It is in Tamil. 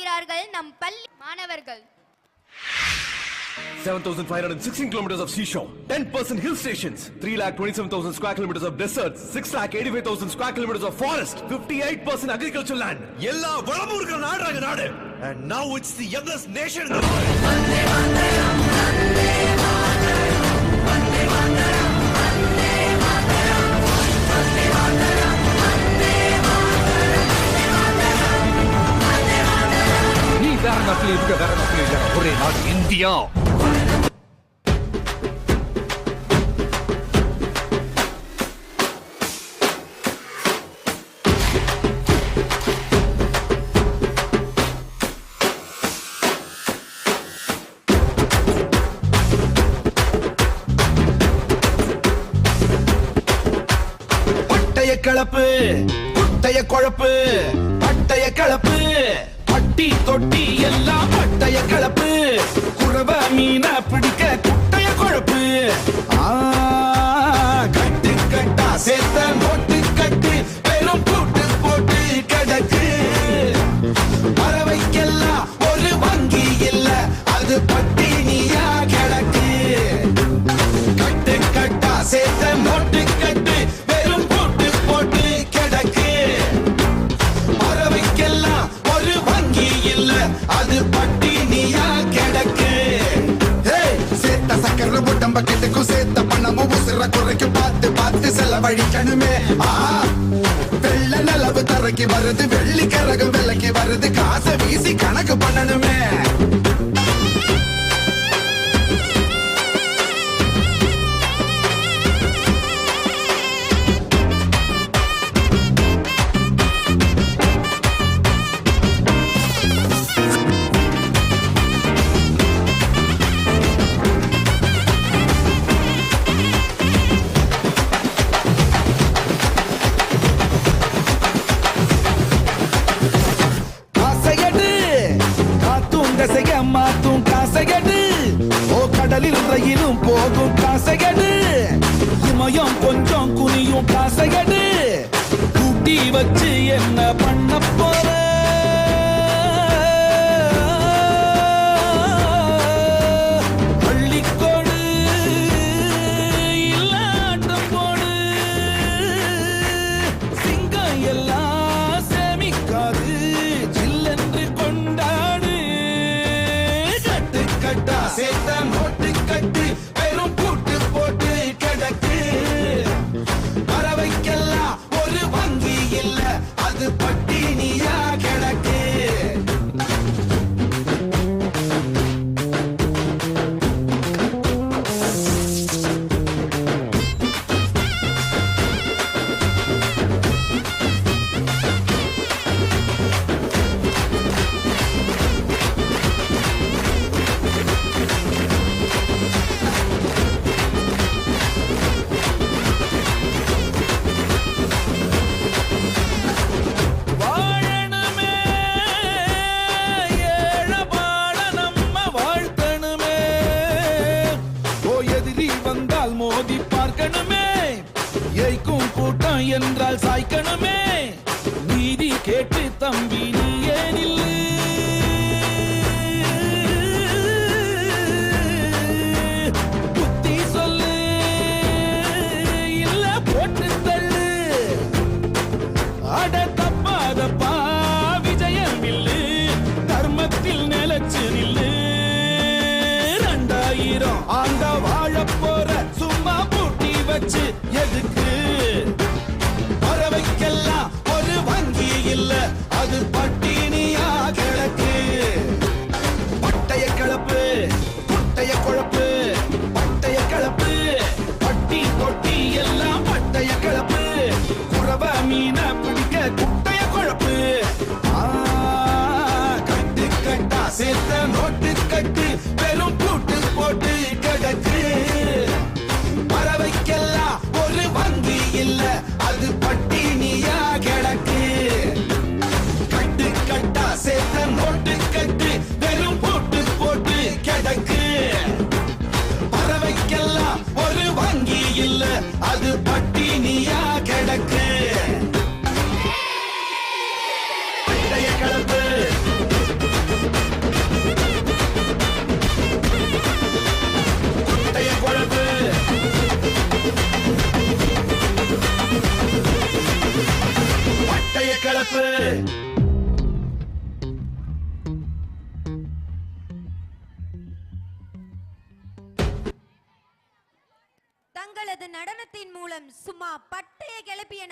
வருகிறார்கள் நம் பள்ளி மாணவர்கள். 7,516 kilometers of seashore, 10% hill stations, 3,27,000 square kilometers of deserts, 6,85,000 square kilometers of forest, 58% agricultural land. எல்லா வளமும் இருக்கிற நாடு நாடு. And now it's the youngest nation in the world. Vande Mataram, Vande Mataram, Vande Mataram, Vande Mataram, Vande Mataram, Vande Mataram. நீ வேற நாட்டில் இருக்க வேற நாட்டில் இல்ல, ஒரே நாடு இந்தியா. கலப்பு குட்டைய குழப்பு பட்டைய கலப்பு பட்டி தொட்டி எல்லாம் பட்டைய கலப்பு குறவ மீன பிடிக்க குட்டைய குழப்பு கட்டு கட்டா சேர்த்த போட்டு கட்டு பெரும் கூட்டு போட்டு கிடக்கு பறவைக்கெல்லாம் ஒரு வங்கி இல்ல அது பட்டினியா கிடக்கு கட்டு கட்டா சேர்த்த போட்டு கட்டு அது பட்டினியா கிடக்கு. சேர்த்த சக்கர உடம்ப கெட்டுக்கும் சேர்த்த பணமும் உசுர குறைக்கு பார்த்து பார்த்து செலவழிக்கணுமே. வெள்ள நிலவு தரைக்கு வருது, வெள்ளி கரகம் விலைக்கு வருது, காசை வீசி கணக்கு பண்ணணுமே. மாத்தும் காசையடு கடலில் ரயிலும் போகும் காசையடு இமயம் கொஞ்சம் குனியும் காசையடு கூட்டி வச்சு என்ன பண்ண போற பள்ளிக்கோடு இல்லாட்டம் போடு சிங்கம் எல்லாம் சேமிக்காது ஜில்லென்று கொண்டாடு. கட்டா சேர்த்த மோட்டு கட்டு பெரும் கூட்டு போட்டு கிடக்கு பறவைக்கெல்லாம் ஒரு வங்கி இல்ல அது பட்டினியா கிடக்கு. மோதி பார்க்கணுமே, ஏய்க்கும் கூட்டம் என்றால் சாய்க்கணுமே. நீதி கேட்டு தம்பி நீ ஏனில்லை புத்தி சொல்லு இல்ல போட்டு தள்ளு. அட தப்பாதப்பா விஜயம் இல்லு, தர்மத்தில் நிலச்சு நில்லு. 2000 ஆண்ட வாழ போற சும்மா பூட்டி வச்சு எதுக்கு? பறவைக்கெல்லாம் ஒரு வங்கி இல்ல அது பட்டினியா கிடக்கு. பட்டைய கலப்பு குட்டைய குழப்பு பட்டைய கலப்பு பட்டி தொட்டி எல்லாம் பட்டைய கலப்பு குறவ மீன பிடிக்க குட்டைய குழப்பு. கட்டு கட்டா சேர்த்த நோட்டு கட்டு பெரும் கூட்டு போட்டு கிடக்கு பறவைக்கெல்லாம் ஒரு வங்கி இல்ல அது பட்டினியா கிடக்கு. கட்டு கட்டா சேர்த்த நோட்டு கட்டு வெறும் போட்டு போட்டு கிடக்கு பறவைக்கெல்லாம் ஒரு வங்கி இல்ல அது பட்டினியா கிடக்கு. பட்டைய கலப்பு கலப்பு தங்களது நடனத்தின் மூலம் சும்மா பட்டைய கிளப்பிய